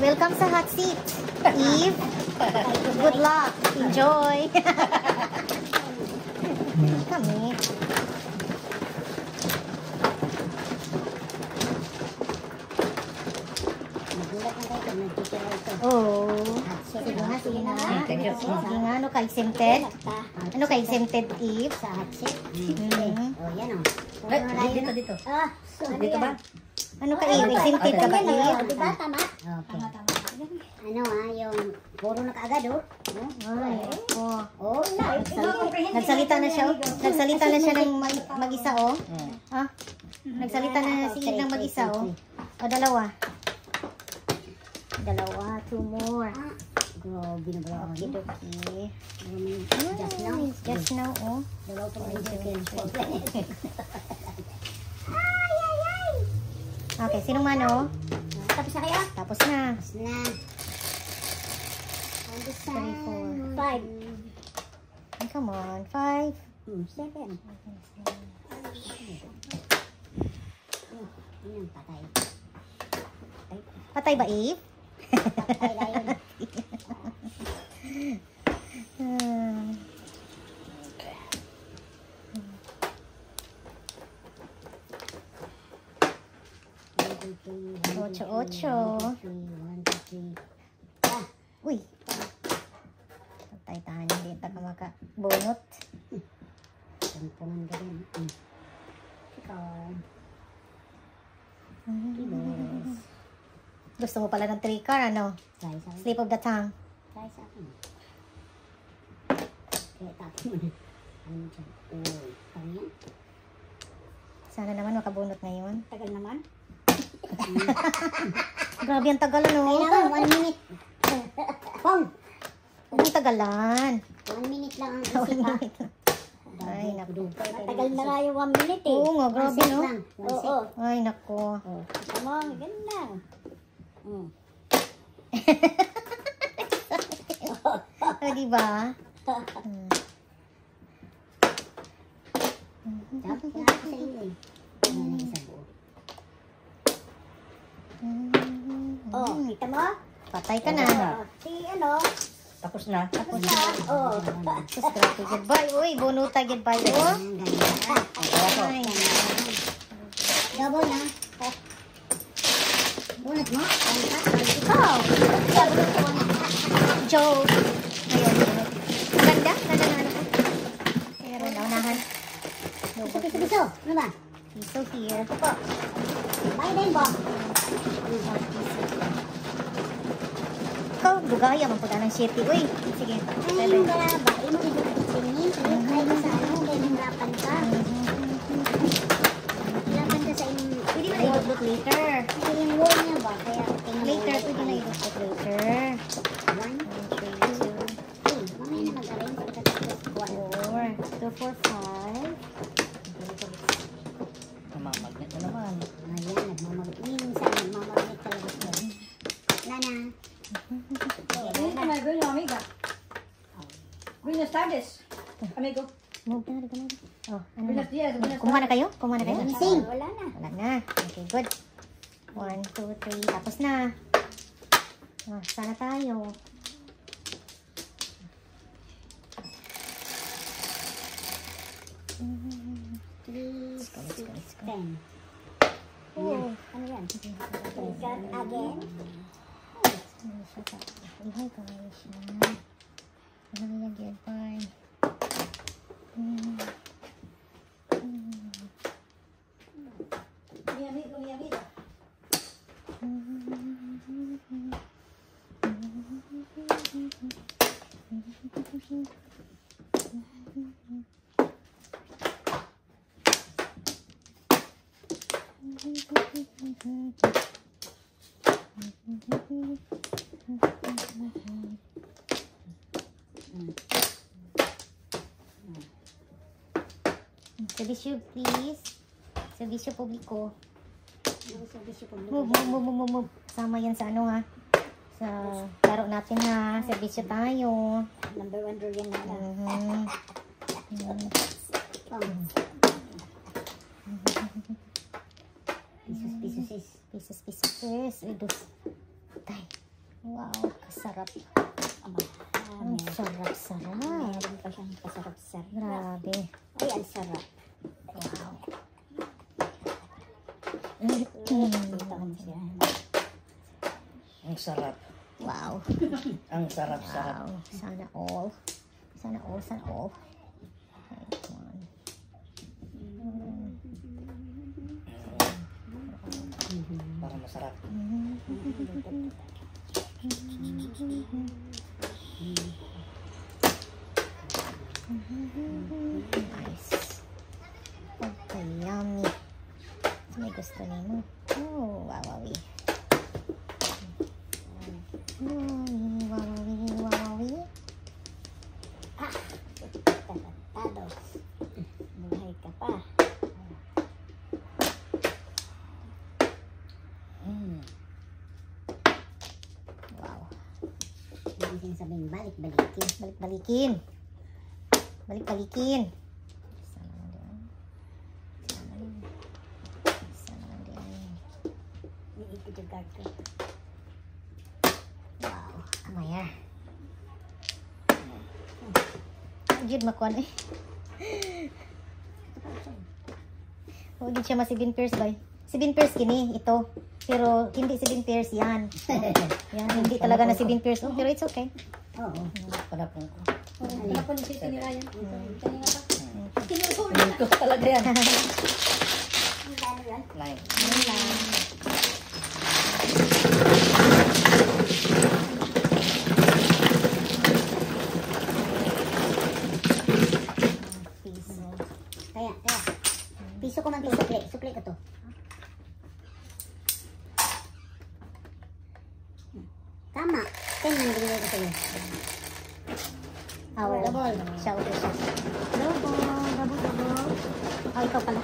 Welcome sa hot seat, Eve. Good luck. Enjoy. Kami. Oh. Sige nga, sige nga. Sige nga, ano ka exempted? Ano ka exempted, Eve? Sa hot seat. Oh, yan o. Dito. Dito ba? Ano ka, Eve? Exempted ka ba, Eve? Diba? Tama? Okay. Ano yung puro na kaagad Ay, oh. Nagsalita Nagsalita na siya, oh. Nagsalita na siya ng mag-isa, oh. Ah? Nagsalita na si Eve ng mag-isa, oh. O, dalawa. Dalawa, 2 more. Grabe na ba? Okay. Just now. oh. Dalawa pa rin seconds. Okay, sinong mano? Tapos na kaya? Tapos na. Tapos na. 3, 4. 5. Come on, 5. 7. Yan, patay. Patay ba, Eve? Patay na yun. Ocho. Uy. Patay tahan, hindi ta ka makabunot. Tampungan ka rin. Ikaw. Gusto mo pala ng 3 car, ano? Try sa akin. Slip of the tongue. Try sa akin. Kaya tapos mo na. Ano dyan? Uy. Kaya yan? Sana naman makabunot ngayon. Tagal naman. Grabe ang tagal, ano? Kailangan 1 minute. Pong! Ang tagalan. 1 minute lang ang 1 isip ha. minute. Ay, naku. Matagal na nga yung 1 minute eh. Oo nga, grabe, no? Oo. Ay, naku. Tama, ganda. Ay, diba? Dapat nga ako sa iyo eh. Ano na isa buo. Oh, kita mo? Patay ka na. Si ano? Tapos na. Tapos na. Oh. Tapos grabe, goodbye. Uy, bunuta, goodbye. Oh. Ay, Double na. Bunot mo? oh. Joke. Ayun, bunot. Ganda? Ganda na ano ko. Meron na unahan. Piso. Ano ba? Piso here. Bye din ba? Ikaw, dugaya, magpunta ng city. Uy, sige. Ay, yung galaba. Imo ibig tingin. Ay, sa ano? Dahil hirapan ka. Hirapan ka sa inyong... Pwede na i-look later. Kasi yung wall niya ba? Kaya tingin Later, pwede na i-look later. 1, 2, 3. Mamaya na mag-arrange. Pagkatapos 4, 2, 4, 5. Namamagnet na naman. Ayan, nagmamagnet. Minsan, nagmamagnet talaga siya. Nana. Bueno, amiga. Buenas tardes, amigo. Move na, dito na. Oh, ano na? Buenas días, buenas Kumuha na kayo? Kumuha na kayo? Sing. Wala na. Wala na. Okay, good. 1, 2, 3. Tapos na. Oh, sana tayo. Please. 10. Oh. Ano yan? Again. Ihay ka ngayon siya. Ano nga yung goodbye? Mi amigo, mi amiga. Servisyo, please. Servisyo publiko. Move. Move. Sama yan sa ano ha. Sa laro natin ha. Servisyo tayo. Number 1 rule yan na. piso sis. Pisos. Yes. Idus. Tay. Wow, kasarap. Aba, Ang sarap-sarap. meron pa siyang kasarap-sarap. Grabe. Ay, ang sarap. Wow. Ito mo siya. Ang sarap. Wow. Ang sarap-sarap. Wow. Sana all. Sana all. Right, one. Para masarap. Nice. Pagka-yummy. May gusto nimo. Oh, wawawi. Wawawi. Tado. Buhay ka pa. Wow. Hindi sabihin balik-balikin. Balik-balikin. Balik-balikin. Isa naman din. Iikot yung garko. Wow. Amaya. Jud makuan eh. Huwag din siya ma 7 pairs ba? 7 pairs kini, ito. Pero hindi 7 pairs yan. Yan, hindi talaga na 7 pairs. Oh, pero it's okay. Oo. Panapon ko. Panapon ni Sisi ni Ryan. Kanina pa. Ito talaga yan. Ang dami yan. Nine. Piso. Kaya. Piso ko man to. Sukli ko to. Tama. 10 man binigay ko sa'yo. Double. Siya ulit siya. Double. Oh, ikaw pala.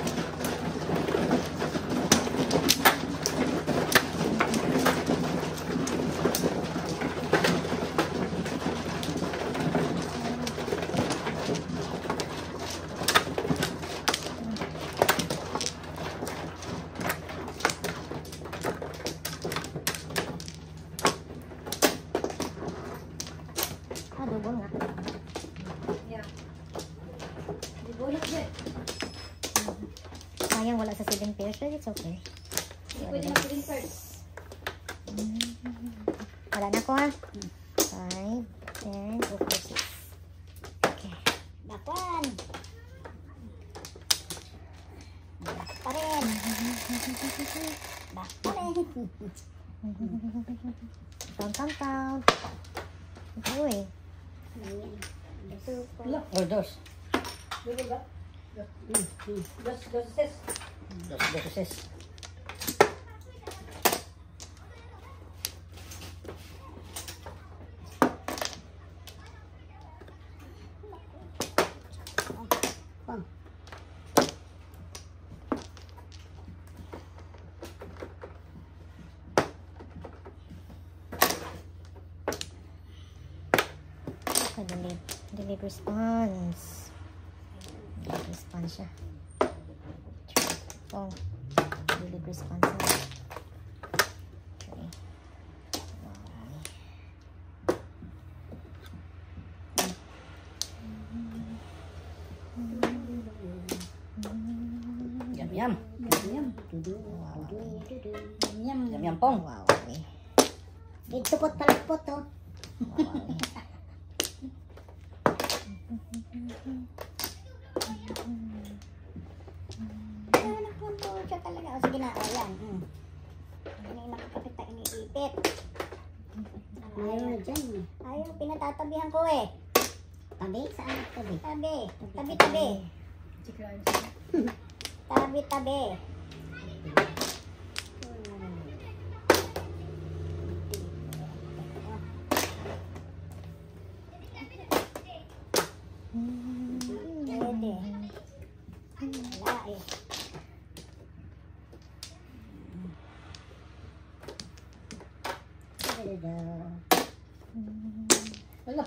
Double nga. Yeah. Di bulot dyan. Sayang wala sa 7 pairs, but it's okay. Hindi pwede mag-green first. Wala na ko ha. 5, 10, okay, 6. Okay. Bakwan. Bak pa rin. Bak pa rin. Count. Uy. Or dos. Bulot ba? Dos sis. Dos sis. Delete response. Delete response siya. Oh. Delete response na. Okay. Yum. Yum pong. Wow. Dito pot palipot to. Siya talaga. O sige na. O yan. Hindi nakakapit na iniipit. Ayaw na dyan. Ayaw. Pinatatabihan ko eh. Tabi? Saan tabi? Tabi. Tabi. Tabi. Pwede. Wala eh. Wala.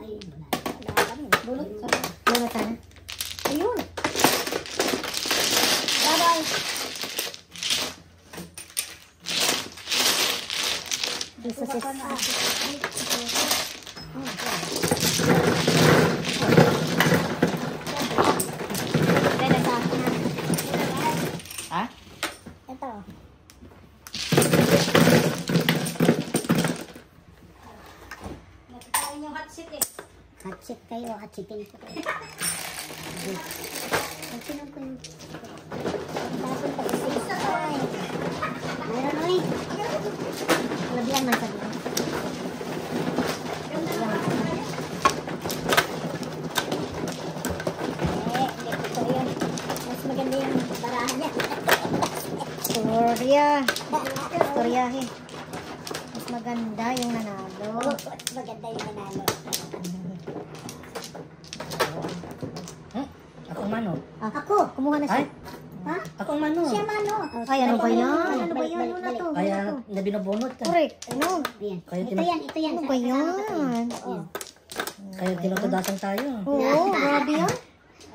Ayun. Wala kami. Bulot. Bulot sana. Ayun. Pwede sa akin na. Ha? Ito. Nakakain yung hot seat eh. Hatchit kayo, hatchitin ko. Hatchitin ko yung... Tapos pag-sisa ko ay. Mayroon oy. Labihan man sa dito. Hindi ko yun. Mas maganda yung barahan niya. Storya. Storyahe. Mas maganda yung nanalo. Mas maganda yung nanalo. Akong mano. Ako! Kumuha na siya. Ay, Ha? akong mano. Siya mano. Ay, ano ba yan? Ano ba yan? Ano na to? Kaya na binubunot ka. Correct. Ano? Ayan. Kaya Ito yan. Ano ba yan? Kaya tinutudasan tayo. Oo, grabe yan.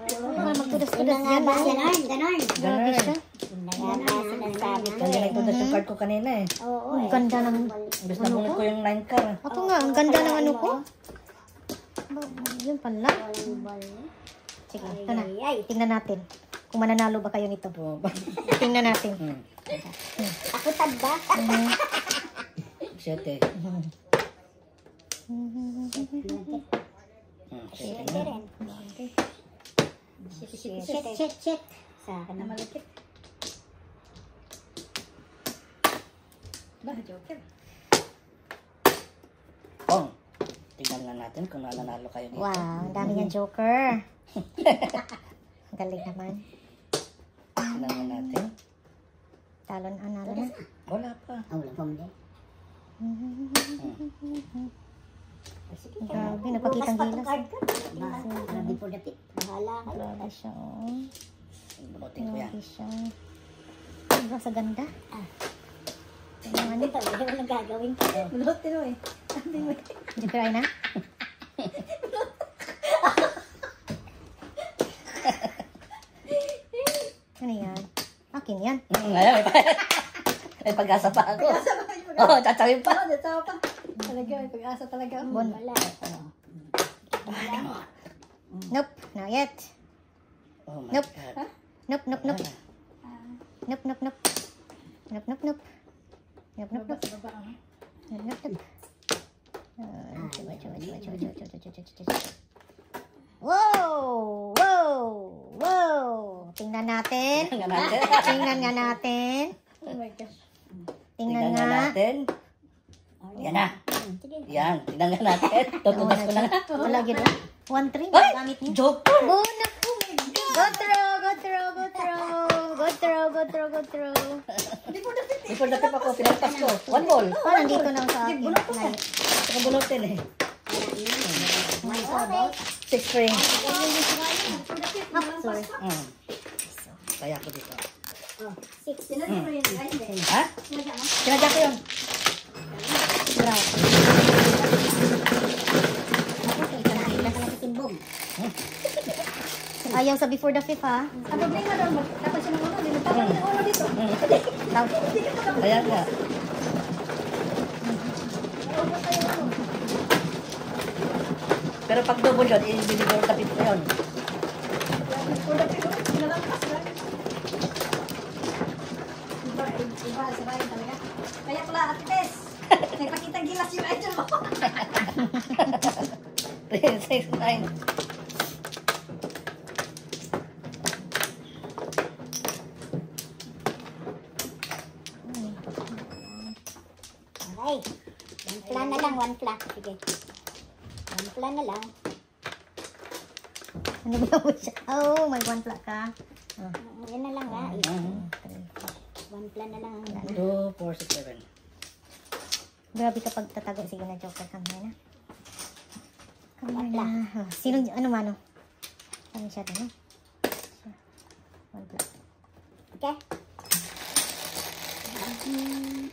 Ano magtudas-tudas yan? Ganon. Grabe siya. Sinasabi ko Kaya eh. nagtudas yung card ko kanina eh. Oo Ang eh. ganda ng... Imbes na bunot ko yung 9 car. Ako nga, ang ganda ng ano ko. Yun pala. Walang ball. Sige, ito na. Ay. Tingnan natin. Kung mananalo ba kayo nito. Tingnan natin. Ako tagba. 7. Pwede rin. Shit. Sa akin na malapit. Bah, joker. Pong, tingnan nga natin kung nananalo kayo dito. Wow, ang dami niyang joker. Ang galing naman. Tingnan nga natin. Talon, analo na. Wala pa. Wala pang din. Grabe, napakitang gilas. Grabe po dapit. Bahala kayo. Grabe siya, oh. Bunutin ko yan. Grabe siya. Sobrang sa ganda. Ano ito? Ano gagawin ko? Bunutin mo eh. Joker ay na? Ano yan? Akin yan. Ngayon, may pag-asa pa ako. Oo, tsatsakin pa. Oo, dito pa. Talaga, may pag-asa talaga. Bon. Wala. Nope, not yet. Oh my Nope. God. Nope, nope, nope. Nope, nope, nope. Nope, nope, nope. Nope, nope, nope. Baba, ah. Nope, nope, nope. Coba. Wow! Wow! Wow! Tingnan natin. Tingnan natin. Tingnan nga natin. Oh my gosh. Tingnan Tingnan nga nga. natin. Yan na. Sige. Yan, tingnan nga natin. Tutugas ko na nga. Wala gino. 1-3. Ay! Gamit niyo. Joke! Oh, naku. Go throw, go throw, go throw. Go throw, go throw, go throw. Before the tip ako, pinagpas ko. 1 ball. Parang dito lang sa akin. Like, Saka bunutin eh. Okay. 6 string. sorry. Kaya ako dito. Oh, 6. Sinadya mo yun. Ay, hindi. Ha? Sinadya mo? Sinadya ko yun. Brown. Ayaw sa before the fifth, ha? Ang problema daw, tapos siya ng ulo. Tapos siya ng ulo dito. Daw. Kaya nga. Pero pag double yun, i-deliver tapit ko yun. Iba, sabayan talaga. Kaya pala, Ate Tess, nagpakitang gilas yung idol mo. 3, 6, 9. Okay. One plan na lang, one plan. Sige. One plan na lang. Ano ba mo siya? Oh, may one plak ka. Yan na lang ha. One plan na lang. 2, 4, 6, 7. Grabe kapag tatago. Sige na, Joker. Come here na. Come One here plak. na. Oh, sino, ano mano? Ano siya din, eh? One plak. Okay?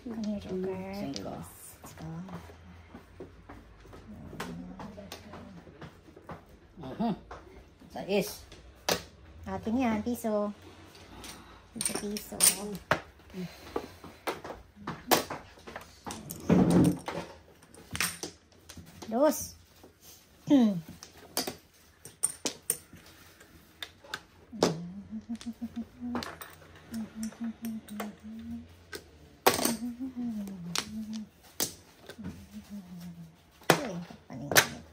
Come here, Joker. 5. Let's go. Sa is. Atin yan, piso. Piso. Dos. Uy, kapaningit.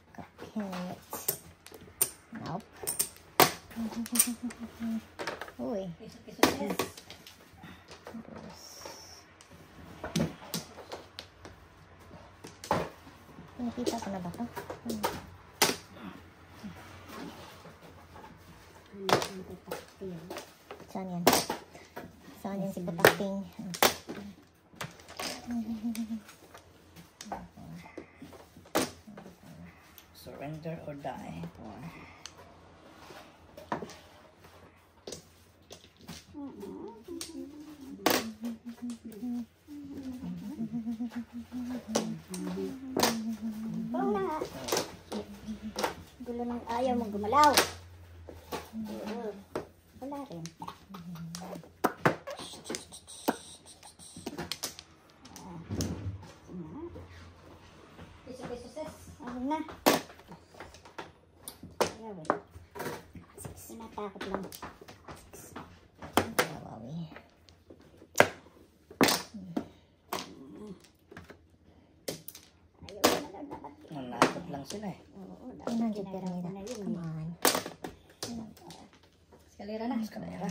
Kapinit. Nope. Uy. Piso-piso sis. Dos. Nakita ko na ba ito? Saan yan? Saan yan si Putakting? Surrender or die. Parang na nga. Gulo ng ayaw mong gumalaw. Oo. Wala rin. Piso-piso sis. Ayaw na. Ayaw eh. Sinatakot lang. Wawawi. Ayaw na lang dapat. Nanakot lang sila eh. Oo, Ay, nandiyan dapat pero nila. na yun Come eh. on. Eskalera na. Eskalera.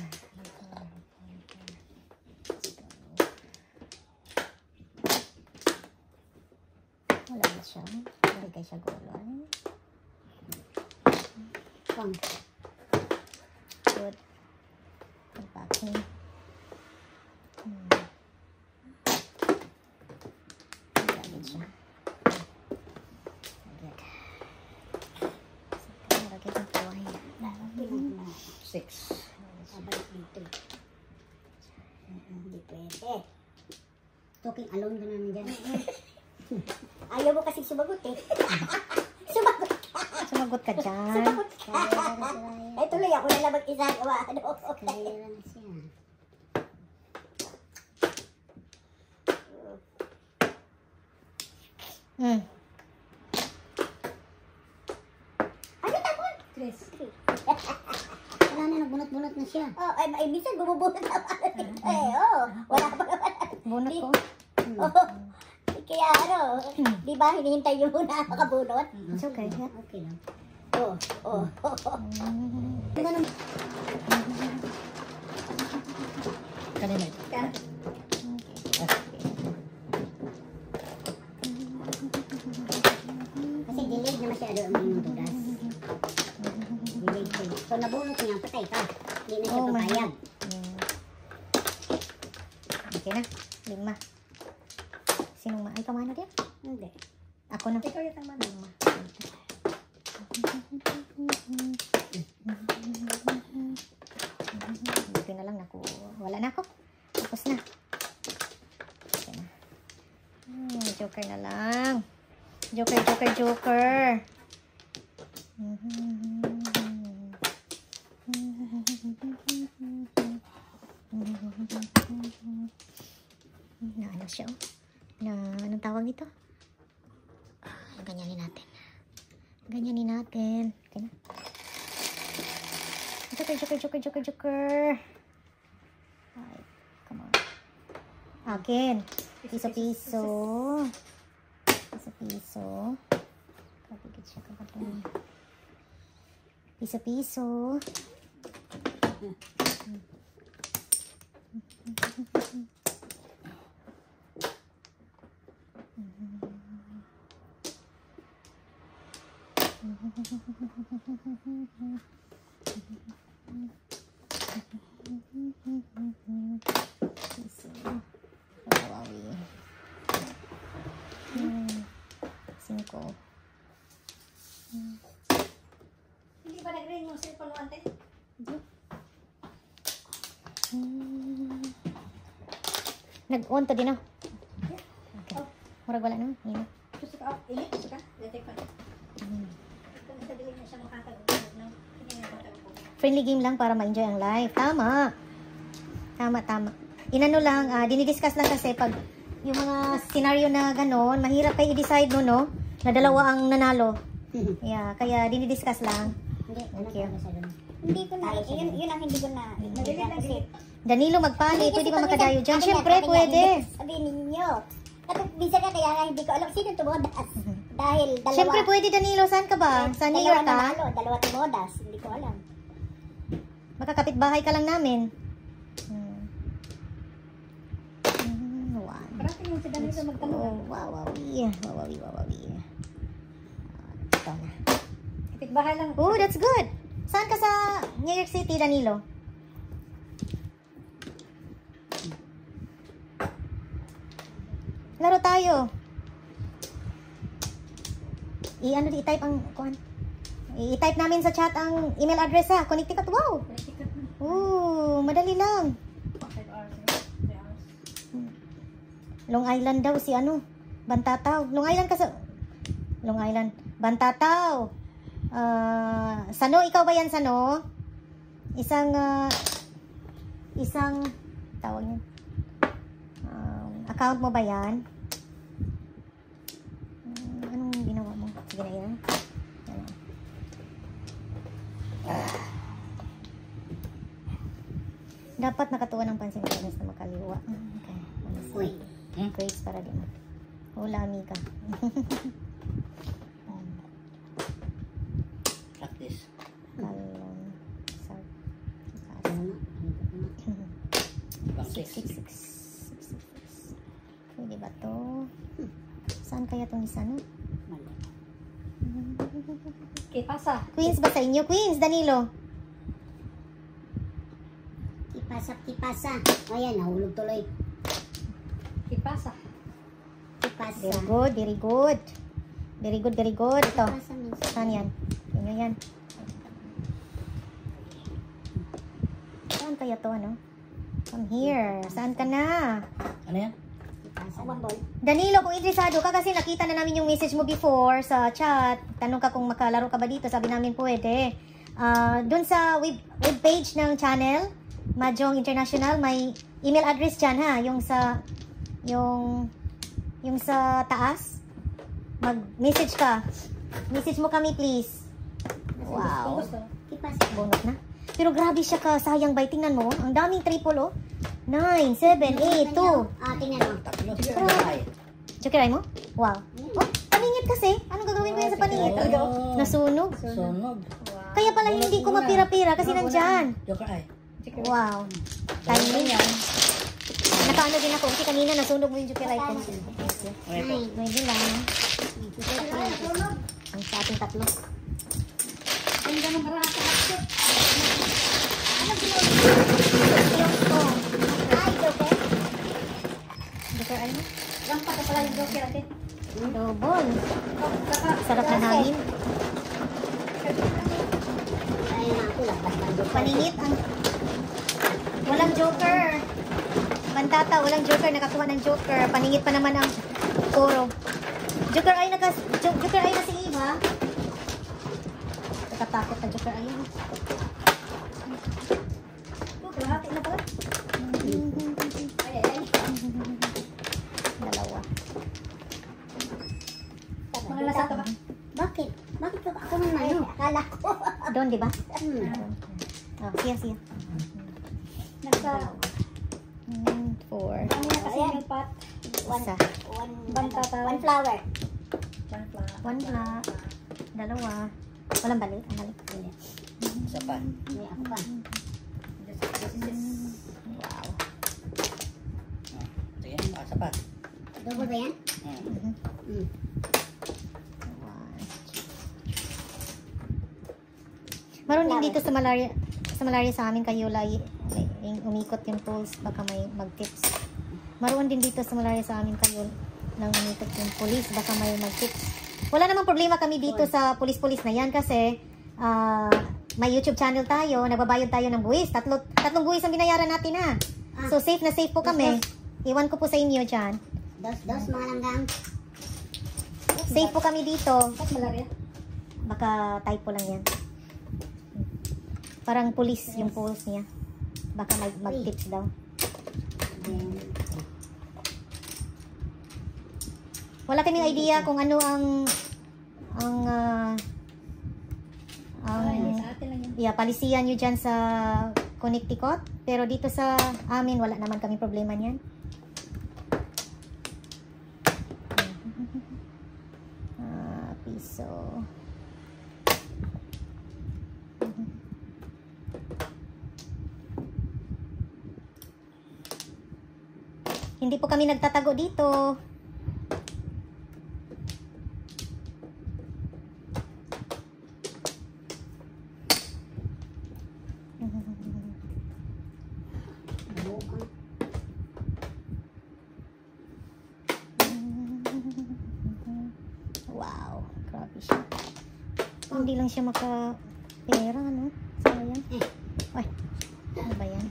Wala na siya. Hindi kayo siya gulon. Pang. Good. Unpacking. Wala din siya. Good. Maragay ng kaway. Na. 6. Babalik dito. Hindi pwede. Talking alone ka naman dyan. Ayaw mo kasi sumagot eh. Sumagot. Sumagot ka dyan. Sumagot ka. Ay tuloy ako na lang mag-isagawa. Ano? Kaya lang siya. Ano tapon? Chris. Wala na, nagbunot-bunot na siya. Oh, ay minsan bumubunot na pa. Wala pa naman. Bunot ko. Oh, kaya ano, di ba hinihintay yung muna makabunot? It's okay. Okay lang. Oh. Ganun. Kanina ito. Kasi delayed na masyado ang inyong tugas. Delayed siya. So nabunot niya, patay ka. Hindi na siya Oh my papayag. Okay na. 5. Sinong ma? Ay, kamano din? Hindi. Ako na. Ikaw yung tama na. Buti na lang naku. Wala na ako. Tapos na. Okay na. Joker na lang. Joker. Na ano siya oh. Na anong tawag nito? Ganyanin natin. Okay na. Joker. Ay, come on. Akin. Piso-piso. Kapigit siya kapatid. Piso-piso. Piso. Kawawi. 5. Hindi ba nag-ring yung cellphone mo, ante? Nag-on to din oh. Okay. Murag wala na. Hino. Gusto ka, init, gusto ka? Let's pa. Kung sa dilig na siya makakagod na, hindi na matagpo. Friendly game lang para ma-enjoy ang life. Tama. Inano lang, dinidiscuss lang kasi pag yung mga scenario na ganon, mahirap kayo i-decide no. na dalawa ang nanalo. Yeah, kaya dinidiscuss lang. Hindi, ano Okay. talaga siya doon. Hindi ko na, yun ang hindi ko na, kasi, Danilo magpali, pwede ba kasi makadayo dyan? sabi Siyempre, niya, pwede. Sabihin ninyo. Kasi minsan nga kaya nga hindi ko alam sino tumodas. Dahil dalawa. Siyempre, pwede Danilo. Saan ka ba? Sa New York ka? Dalawa tumodas. Hindi ko alam. Makakapit bahay ka lang namin. One. Parating yung si Danilo magtanong. Oh, wawawi. Wawawi, wawawi. Ito na. Kapit-bahay lang. Oh, that's good. Saan ka sa New York City, Danilo? Laro tayo. I-type ang kuan. I-type namin sa chat ang email address ha. Connecticut. Wow. Oh, madali lang. 5 hours. 3 hours. Long Island daw si ano? Bantataw. Long Island ka sa Long Island. Bantataw. Sano, ikaw ba yan, Sano? Isang tawag niyan. Account mo ba yan? Anong ginawa mo? Sige na yan. Dapat nakatuwa ng pansin ko na makaliwa. Okay. Uy. Grades para din. Ulami ka. Practice. Kalon. Sa. Practice. 666. Pwede ba to? Saan kaya itong isa, no? Okay, pasa. Queens ba sa inyo? Queens, Danilo. Kipasa. Ayan, nahulog tuloy. Okay, pasa. Kipasa. Very good, very good. Very good, very good. Ito. Kipasa minsan. Saan yan? Inyo yan. Saan kaya to, ano? Come here. Saan ka na? Ano yan? Kipasa. One ball. Danilo, kung interesado ka kasi nakita na namin yung message mo before sa chat. Tanong ka kung makalaro ka ba dito. Sabi namin pwede. Doon sa web page ng channel, Mahjong International, may email address dyan ha. Yung sa taas. Mag-message ka. Message mo kami please. Wow. Kipasa. Bonus na. Pero grabe siya ka. Sayang ba? Tingnan mo. Ang daming triple oh. 9, 7, 8, 2. Tingnan mo. Tatlo. Ay. Jokeray mo? Wow. Oh, paningit kasi. Anong gagawin ko yan sa paningit? Oh. Nasunog. Sunog. Kaya pala hindi ko mapira-pira kasi nandyan. Joker ay. Wow. Timing yan. Nakaano din ako. Kasi kanina nasunog mo yung jokeray ko. Okay po. Ay, may lang. Ang sa ating tatlo. Ang ganun parang kakakot. Ay, joker. Joker ano? Rampa ka pala yung joker natin. Double. Sarap na hangin. Ay, ako labas ng joker. Paningit ang... Walang joker. Bantata, walang joker. Nakakuha ng joker. Paningit pa naman ang puro. Joker ay na si Eva. Nakatakot na joker ay. Kalahati na pala. Dalawa. Mga lasata ba? Bakit? Bakit ka ako nang ano? Akala ko. Doon, di ba? Hmm. Oh, siya. Nasa... 4. Ano na kasi yung pot? Isa. One flower. One black. Dalawa. Walang balik. Ang balik. Isa pa. May ako pa. Wow. Sige. Isa pa. Double ba yan? Hmm. Maroon din dito sa malaria sa amin kayo lagi umikot yung tools baka may mag-tips. Maroon din dito sa malaria sa amin kayo nang umikot yung police baka may mag-tips. Wala namang problema kami dito sa police na yan kasi may YouTube channel tayo, nagbabayad tayo ng buwis. Tatlong buwis ang binayaran natin ha. So safe na safe po kami. Iwan ko po sa inyo dyan. Dos, mga langgang. Safe po kami dito. Ba't malaria? Baka typo lang yan. Parang police yung pulse niya. Baka mag-tips daw. Wala kaming idea kung ano ang Sa atin lang yun. yeah, palisiyan nyo dyan sa Connecticut. Pero dito sa amin, wala naman kami problema niyan. Piso. Hindi po kami nagtatago dito. Wow, grabe siya. Hindi lang siya makapera, no? Sayang. Ay, ano ba yan?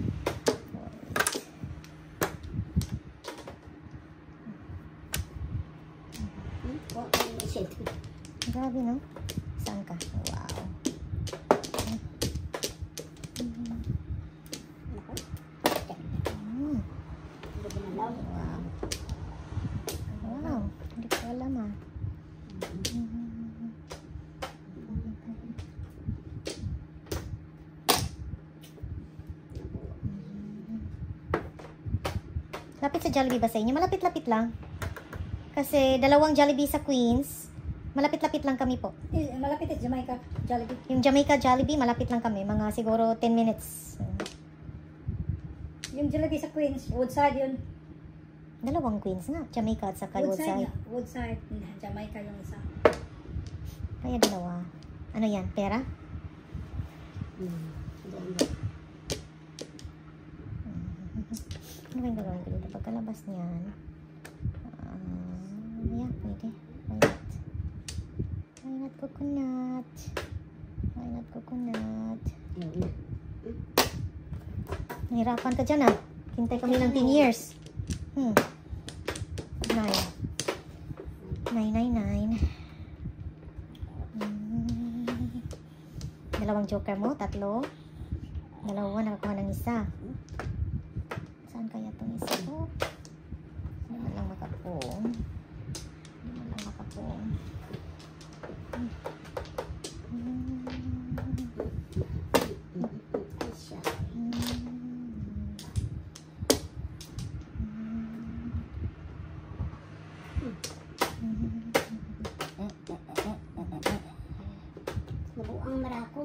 Grabe, no? Saan ka? Wow. Wow. Wow. Hindi ko alam, ah. Lapit sa Jollibee ba sa inyo? Malapit-lapit lang. Kasi dalawang Jollibee sa Queens. Malapit-lapit lang kami po. Malapit at Jamaica, Jollibee. Yung Jamaica Jollibee, malapit lang kami. Mga siguro 10 minutes. Yung Jollibee sa Queens, Woodside yun. Dalawang Queens nga. Jamaica at saka Woodside. Woodside, Jamaica yung isa. Kaya dalawa. Ano yan? Pera? Ano ba yung gagawin ko dito? Pagkalabas niyan. Yeah, pwede. Why not coconut? Why not coconut? Nahirapan ka dyan, ah. Hintay kami ng 10 years. 999. Dalawang joker mo, tatlo. Dalawa, nakakuha ng isa. Saan kaya itong isa ko? Hindi man lang makapong. Hindi man lang makapong. Nabuang marako.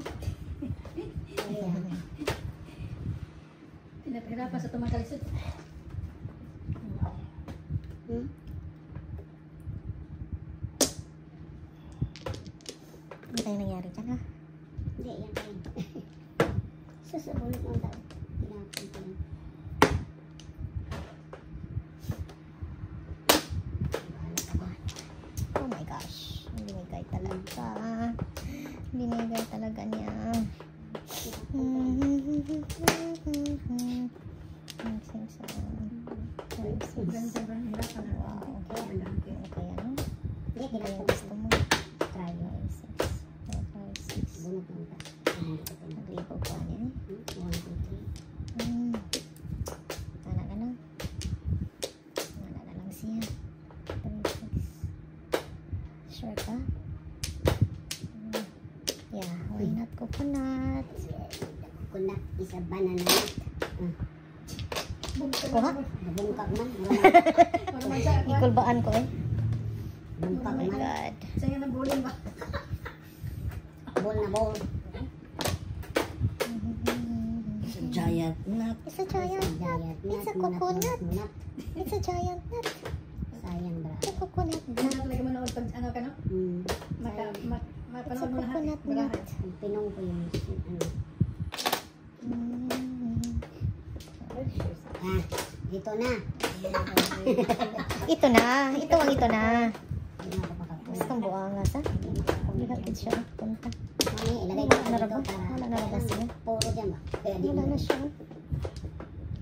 Pinapahirapan sa tumakalisod. Ano tayo nangyari dyan, ha? Hindi, yan tayo. Susubulit mo daw. Pinapin ko lang. Oh my gosh. Binigay talaga. Binigay talaga niya. Sobrang hirapan na. Wow. Kaya, no? Hindi, Ano yung kinapin gusto mo? Try mo. 6. Bunot mo ba? Naglibaw pa niya, eh. 1, 2, 3. Mana ka na. Mana na lang siya. 3, 6. Sure ka? Yeah, why not coconut? Coconut is a banana nut. Kuha? Nabungkak man. Ikulbaan ko, eh. Bungkak Oh my man. God. Sa'yo ng bowling ba? Ball na ball. Giant nut. It's a giant nut. It's a coconut. It's a giant nut. Sayang ba? It's a coconut Hindi nut. na talaga manood pag ano ka, no? It's Mapanood a mo lahat. coconut Bulahan. nut. Pinong ko yung ano. Ito na. Ito na. Ito ang ito na. Hindi na ako makapunta. Gusto kong buangas, ha? Hindi ka kid siya. Punta. Mami, ilagay ko Wala na dito ba? para Wala na ba siya? puro dyan ba? Kaya di Wala mo. na siya.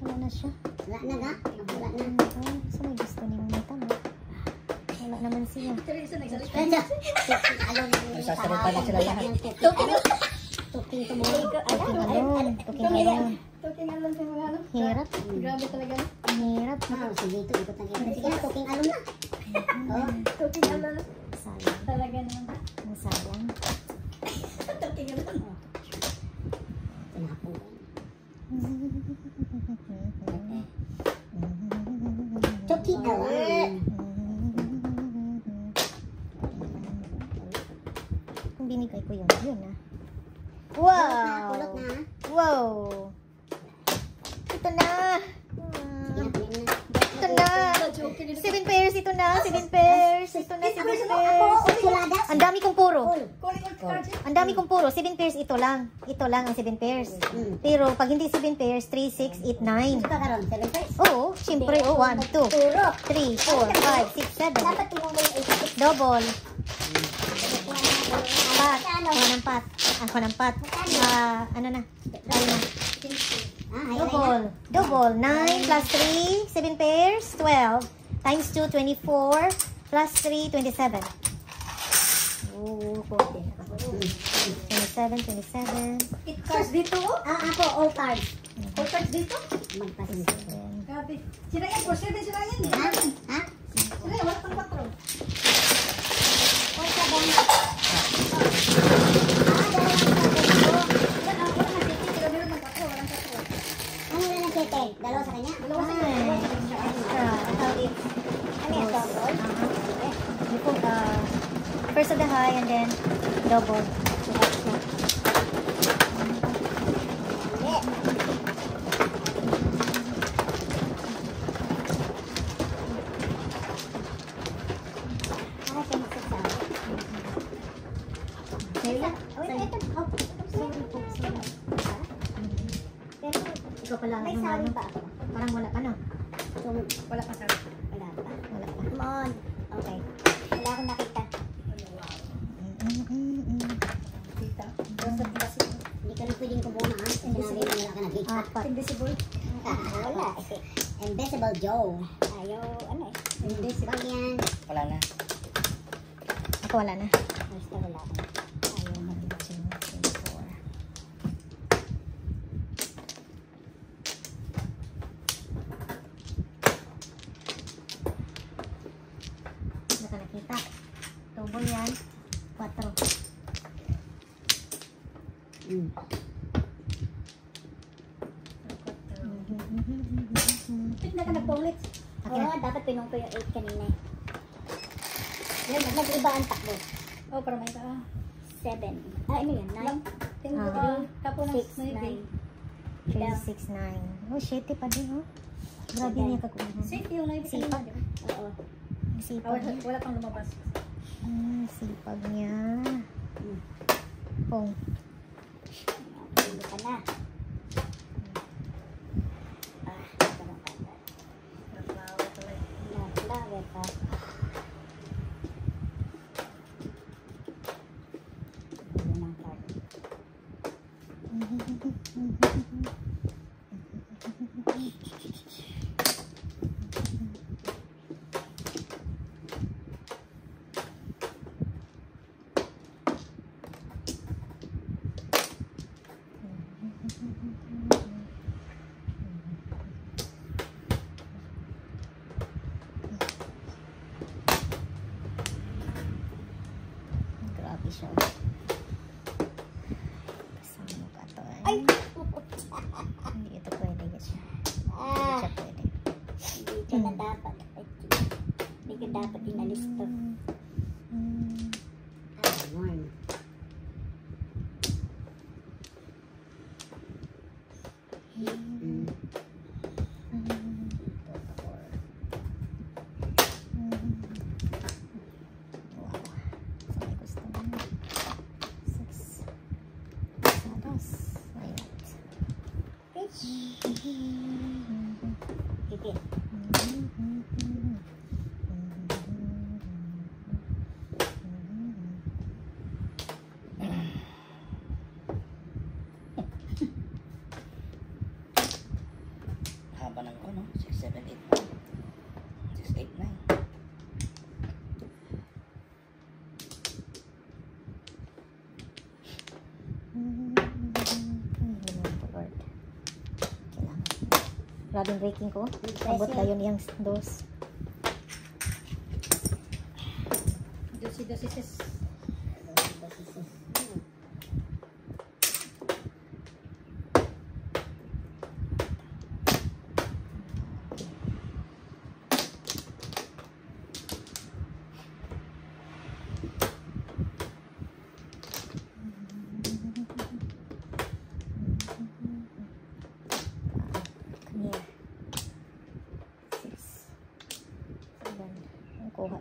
Wala na siya. Wala na ga? Wala na. So may gusto ni mata mo. Wala naman siya. Pero isa nagsalita. Nagsasalita na sila lahat. Tuking to mo. Tuking alone. Tuking alone. Tuking alon sa mga ano. Hirap. Grabe talaga. Hirap. Sige, ito. Ikot na kita. Sige na, tuking alon na. Oh. Tuking alon. Sayang. Talaga naman. Ang Chucky Alan. Kung binigay ko yun ah. Kulot Wow! na. Wow! Ito na! Ito na! 7 pairs, ito na! 7 pairs! Ito na, 7 pairs! Sulada. Ang dami kong puro! Calling all cards. Ang dami kong puro. 7 pairs, ito lang. Ito lang ang 7 pairs. Pero pag hindi 7 pairs, 3, 6, 8, 9. Ito karon 7 pesos. Oo, syempre. Oh, 1, 2, Puro. 3, 4, 5, 6, 7. Dapat tingnan mo yung 86. Double. Pat. Ano? Ako ng pat. Ako ng pat. Ano na? Ayun na. Double. Double. 9 plus 3, 7 pairs, 12. Times 2, 24. Plus 3, 27. Oo, 14. 27, 27. It cards dito. Ako all cards. All cards dito. Magpasin. Grabe. Sila yan. For 7 sila yan. Ha? Ha? Sila yan. Wala pang 4. Ano na ng sete? Dalawa sa kanya? Dalawa sa Ay, inyo. extra. Ano yan, double? You put first of the high and then double. So that's it. Ah, 26 ah. Maybe? Wait, ito. Oh, Sorry po, sorry. pero Ikaw pala may ang sari ano. pa ako. Parang wala pa, no? Wala pa sa. Wala pa. Wala pa. Come on. Okay. Wala akong nakita. Kita. Basta kasi. Hindi ka rin pwedeng kubuha ha? Sinabi mo wala ka nakita. Apat. Invisible. Wala. Invisible Joe. Ayaw, ano eh. Invisible yan. Wala na. Ako wala na. Basta wala. Ayaw mo. 24. Hindi ka nakita. Double yan. 4. Pit na ka nagpaulit. Okay. Oo, dapat pinong ko yung 8 kanina eh. Yan, nag-iba ang takbo. Oh, para may ka. 7. Ah, ano yan? 9? Lang. Tingnan ko. Tapo ng 6, maybe. 9. 3, 6, 9. Oh, 7 pa din, oh. Grabe niya kakuha. Safe yung naibi kanina. Sipag. di ba? Oo. Sipag niya. Wala pang lumabas. Sipag niya. Pong. Hindi ka na. Ah, ito lang kata. Naglawa tuloy. Flower pa. Ito ng card. Grabe siya. Kasama ka to. Ay! Hindi ito pwede kasi. Hindi Ah! siya pwede. Hindi ka na dapat. Hindi ka dapat inalis to. Warm. Wow. So, may gusto mo. 6. Sados. Ayun. Pipit. Haba ng ano, 6, 7, 8, 6, 8, 9. Lord. Kailangan. Grabing breaking ko. Abot na yun yung dos. Dosi sis.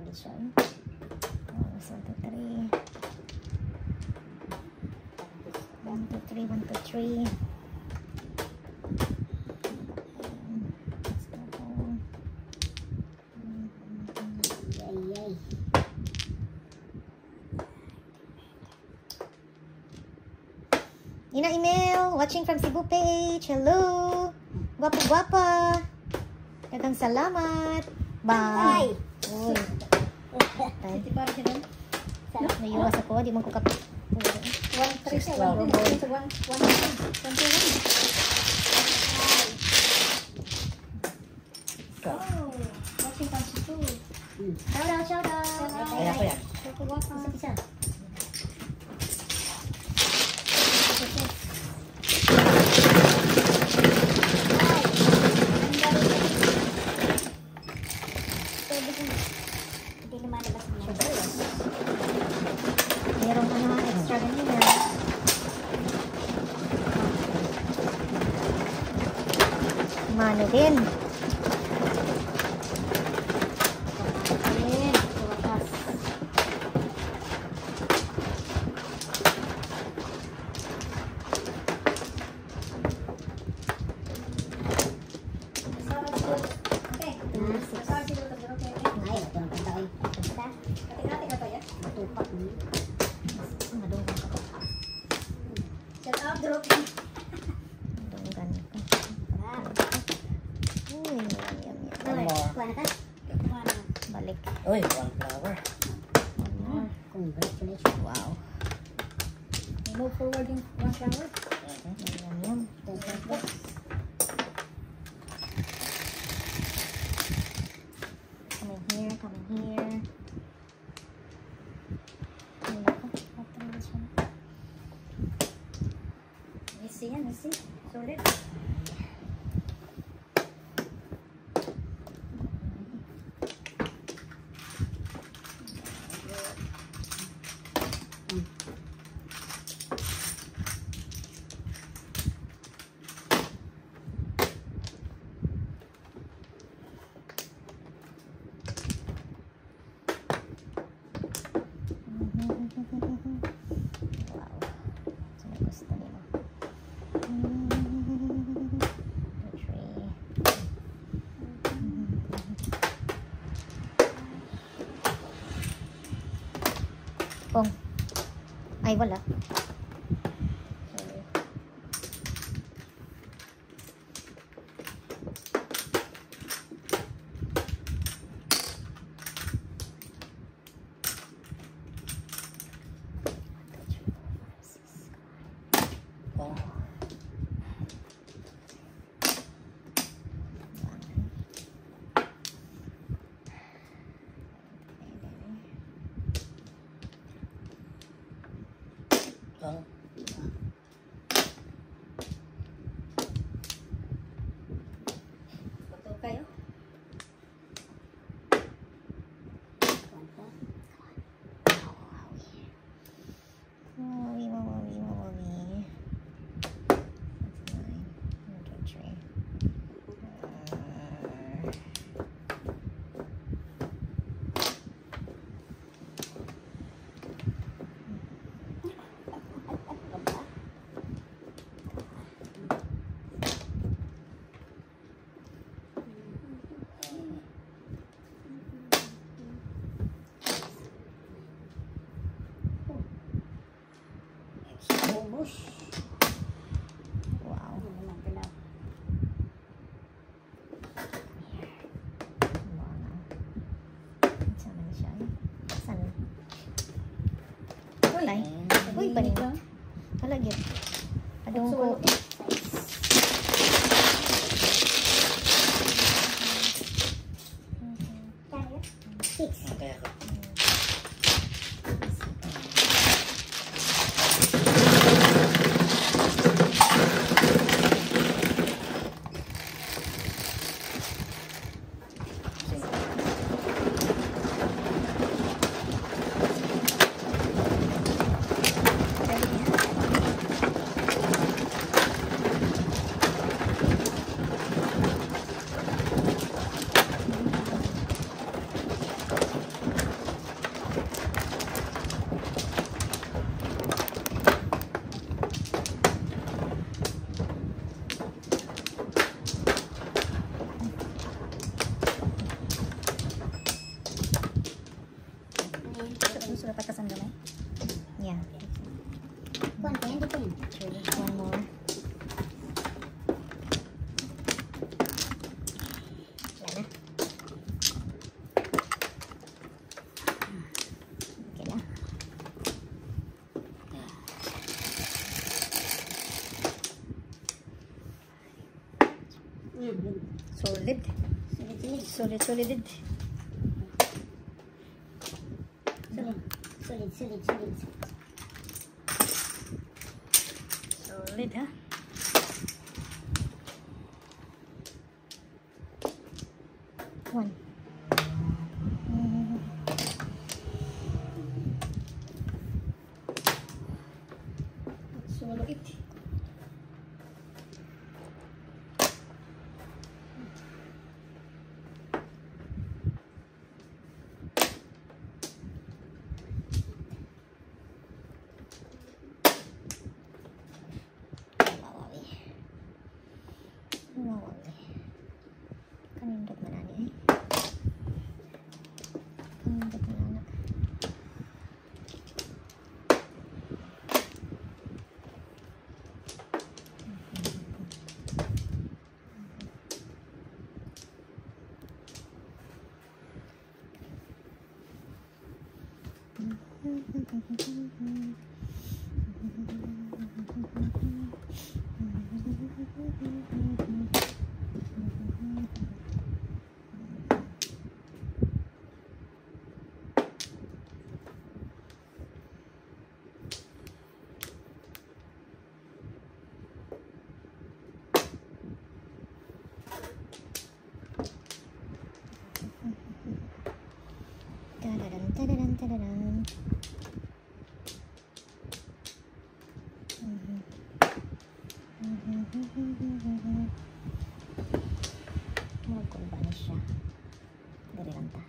ulit siya. 1, 2, 3. 1, 2, 3, 1, 2, 3. Yay. Ina Email, watching from Cebu page. Hello. Guwapo-guwapa. Daghang salamat. Bye. Uy. Tay. Iti para siya doon. Naiwas ako, di man ko kapit. 1-3 siya. 1-2. 1-1. Oh, watching from Cebu. Shout out, shout out. Kaya ko yan. Isa. Hindi lumalabas mo. Merong ano, extra ganyan. Mano din. Ayun, sa wakas. Okay. Masarap siguro ito, pero okay. Ay, ito ang kanta ko. Kati-kati ka to, ya? Matupak. Madunggan ka pa. Shut up, drop. Madunggan ka. Uy, yum. One more. Kuha na ka? Balik. Uy, 1 flower. One more. Congratulations. Wow. Move forward yung 1 flower. Yum. Coming here, coming here. Ayun ako. Patay siya. Easy yan, easy. Solid. Wow. Sino gusto nila? 3. Pong. Ay, wala. Sorry. Oh. Oh. Tutok kayo. Mawawi. That's 9. 1, 2, 3. Ubus. Wow. Mana? Saan na siya? Saan? Wala eh. Uy, panin. Halagyan. Adong ko. Kaya ko. Yan. Solid. Sulit-sulit. Solid. Sulit. Sulit. Solid, ha? One. Solid. Wawawi. Wawawi. Kanindot man ani eh. Kanindot man anak. Tadadam. Magkulba na siya. Dari lang ta.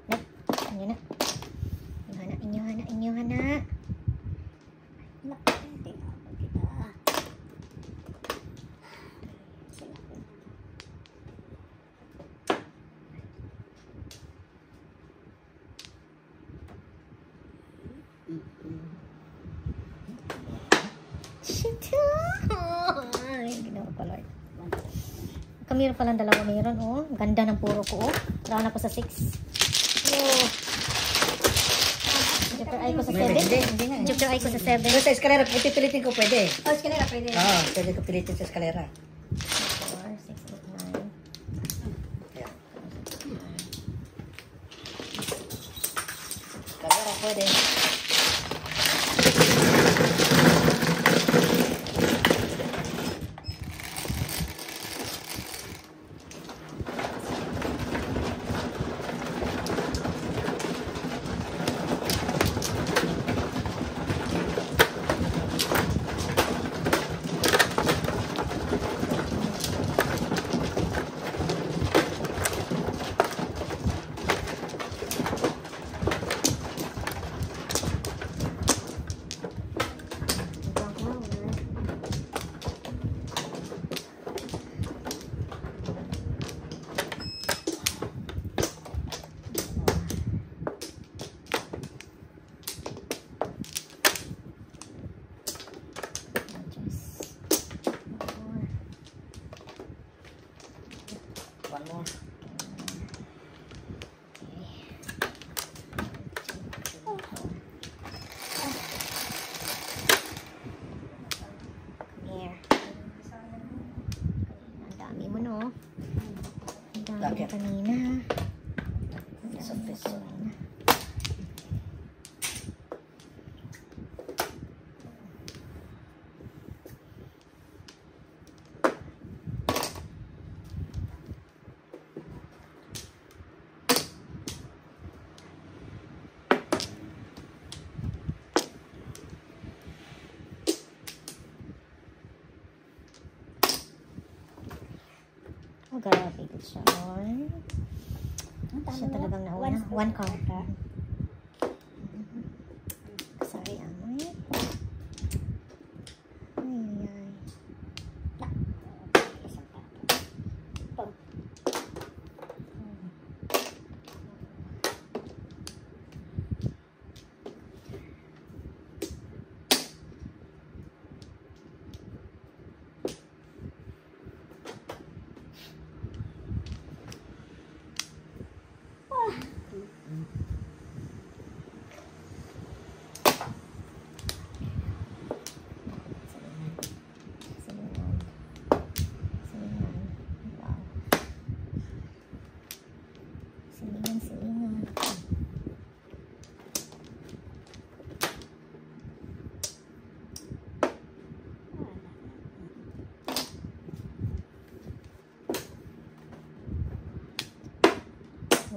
Net, inyo na. Inyo hana. Hindi ako kita. Shit. Ay, ginawa ko, Lord. Kami rin palang dalawa meron, oh. Ganda ng puro ko, oh. Round ako sa 6. Oh. Joker eye ko sa 7. Hindi nga. Joker eye ko sa 7. Pero sa eskalera, ipipilitin ko pwede. Oh, eskalera, pwede. Oo, pwede ko pilitin sa eskalera. 4, 6, 8, 9. Eskalera pwede. One more. Here. Ang dami mo, no? Ang dami mo Bakit? kanina. Isang peso. Oh, grabe. Good siya, Lord. Siya talagang nauna. One card. Sorry, amoy. Ay, ay.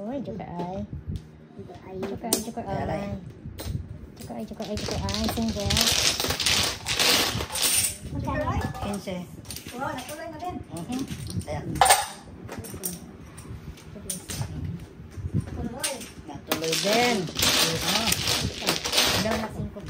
Uy, joker ay. Joker ay, joker Aray. ay. Joker ay, joker ay, joker ay. Single. Magkano? 15. Wow, natuloy na din. Ayan. Tuloy. Natuloy din. Daw na 5 pa.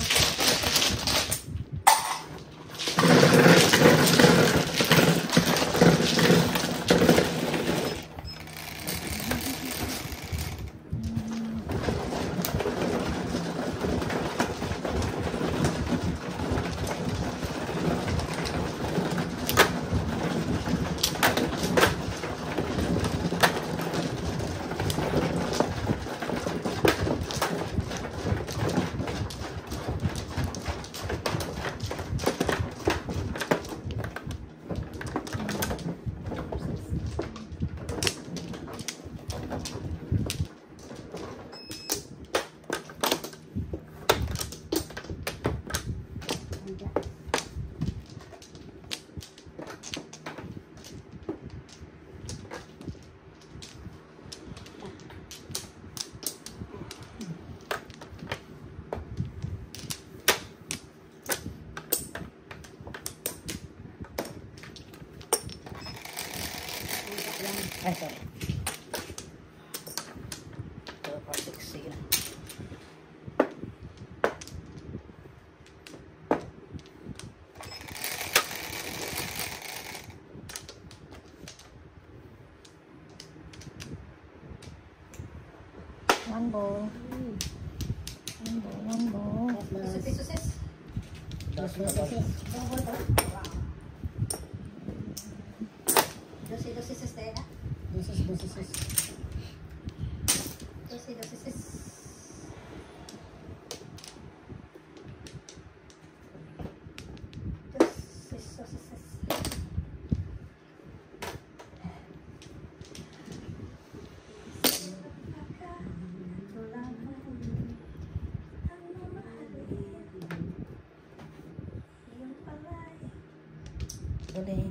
Ay, sorry. 2, 4, 6. Sige na. One ball. One ball. Susis. Dos. Dosis Estela. Dosis. Dosis. Galing.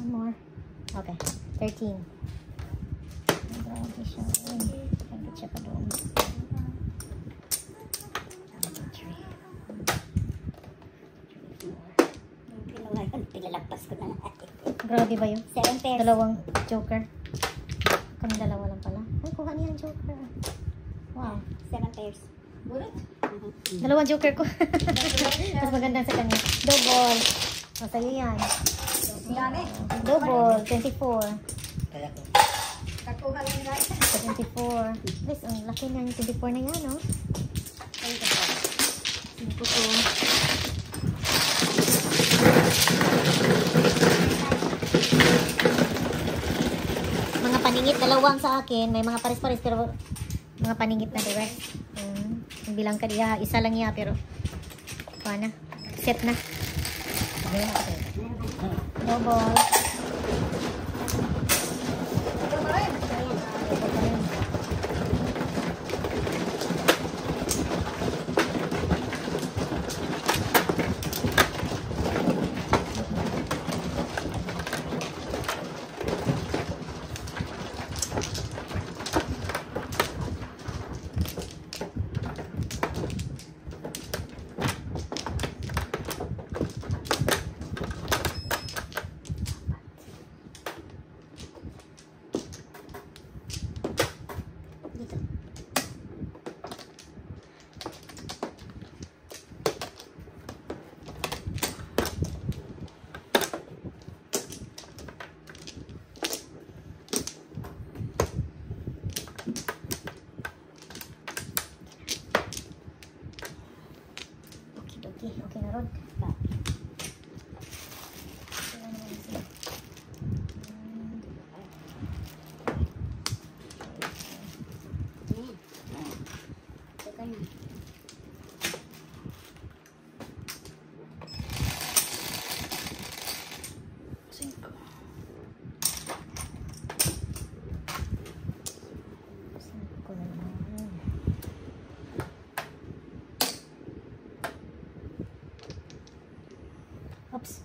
One more. Okay. 13. Grabe siya. Uy, hagit siya pa doon. 3. Pinalagpas ko na lahat. Grabe ba yun? 7 pairs. Dalawang joker. Kami dalawa lang pala. Ay, kuha niya ang joker. Wow. 7 pairs. Bulit. Dalawang joker ko. Mas maganda sa kanya. Double. Masaya yan. Dami. Double. 24. Kaya ko. Kakuha lang guys. 24. Guys, ang laki na yung 24 na yan, no? 5 mga paningit, dalawang sa akin. May mga pares-pares, pero mga paningit na direct. Yung bilang ka diya, isa lang niya, pero paano? Set na. Double. Okay na ron. Ups.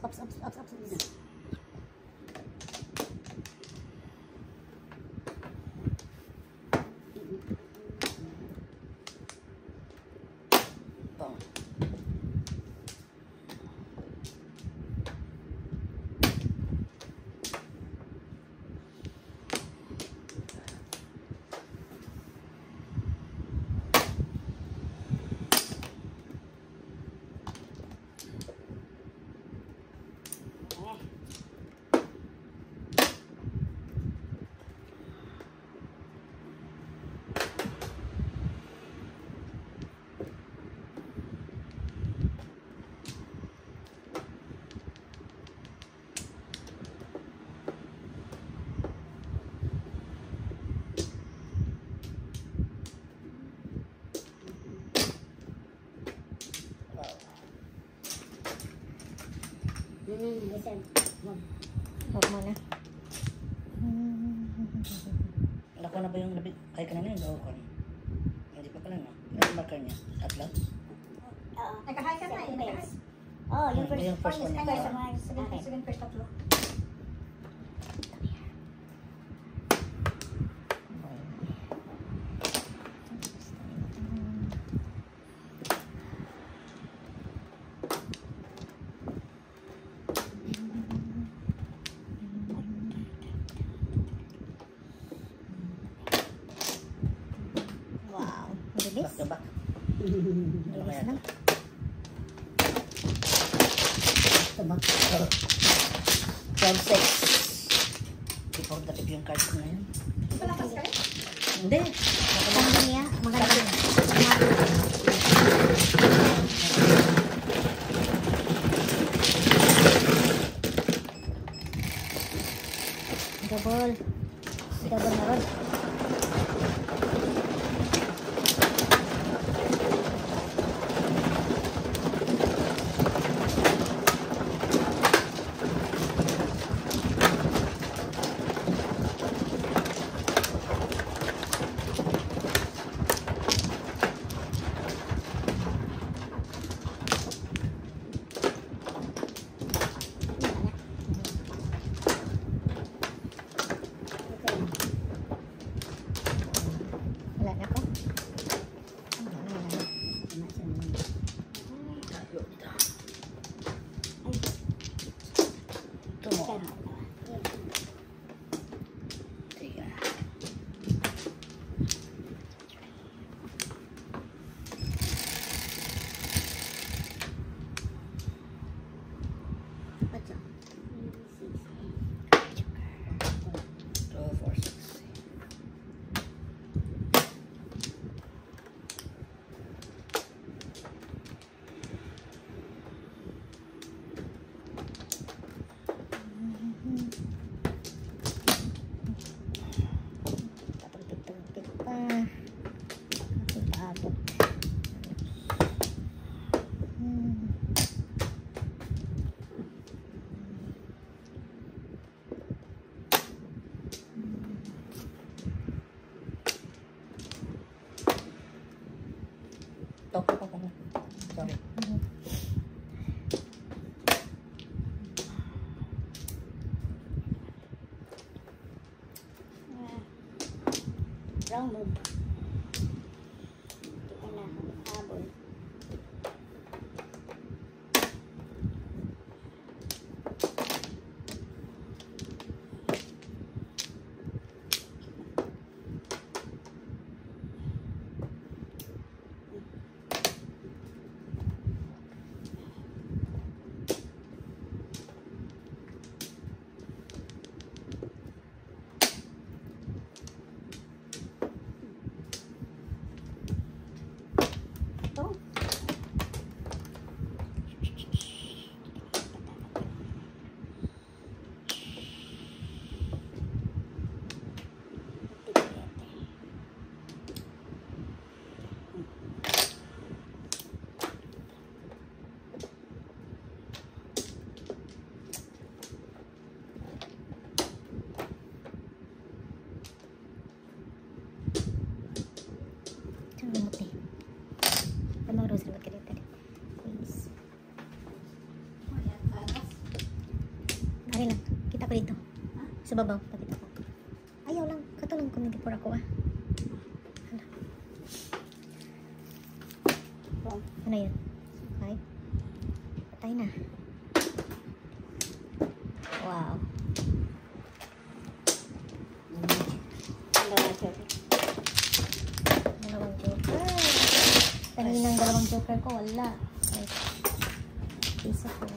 Reserve. Wag. Huwag mo na. Nakuha na ba yung labit? Ay, kanina yung gawin ko. Hindi pa pala, no? Yung marker niya. Tatlo? Oo. Nakahay ka na eh. Nakahay. Oh, yung first. Yung first one. First one. Second first tatlo. Wow. Bilis. Back to back. Ano Bilis kaya na. ito? Tabak. 12-6. Before the tip yung card ko na yun. Palakas ka rin? Hindi. Maganda niya. Maganda. Double. Double na ron. Wala na ko. Wala na. Tayo dito. Ito mo. Tiga. What's up? 2, 4, 6. Tapos pa. Kasi paabot. Ito, ito, ito. Sorry. Wrong move. Hindi ka na habol. Oh. Saan remote eh? Tamang rose remote ka dito. Please. Ayan, panas. Ari lang. Kita ko dito. Sa babaw. Pakita ko. Ayaw lang. Katulong ko hindi por ako ah. Hala. Ano yun? Okay. Patay na. Wow. Dalawang joker. Kaninang dalawang joker ko, wala. Ay, piso ko.